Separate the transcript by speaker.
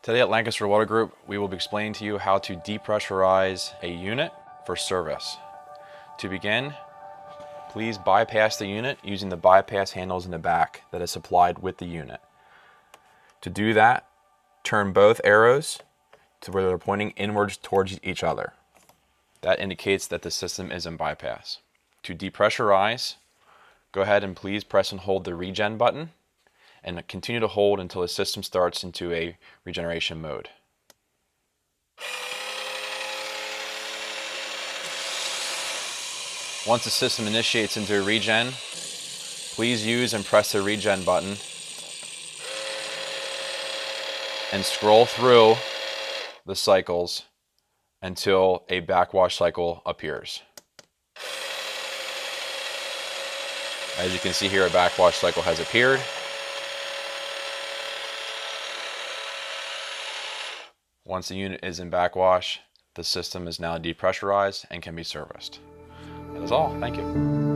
Speaker 1: Today at Lancaster Water Group, we will be explaining to you how to depressurize a unit for service. To begin, please bypass the unit using the bypass handles in the back that is supplied with the unit. To do that, turn both arrows to where they're pointing inwards towards each other. That indicates that the system is in bypass. To depressurize, go ahead and please press and hold the regen button and continue to hold until the system starts into a regeneration mode. Once the system initiates into a regen, please use and press the regen button and scroll through the cycles until a backwash cycle appears. As you can see here, a backwash cycle has appeared. Once the unit is in backwash, the system is now depressurized and can be serviced. That is all. Thank you.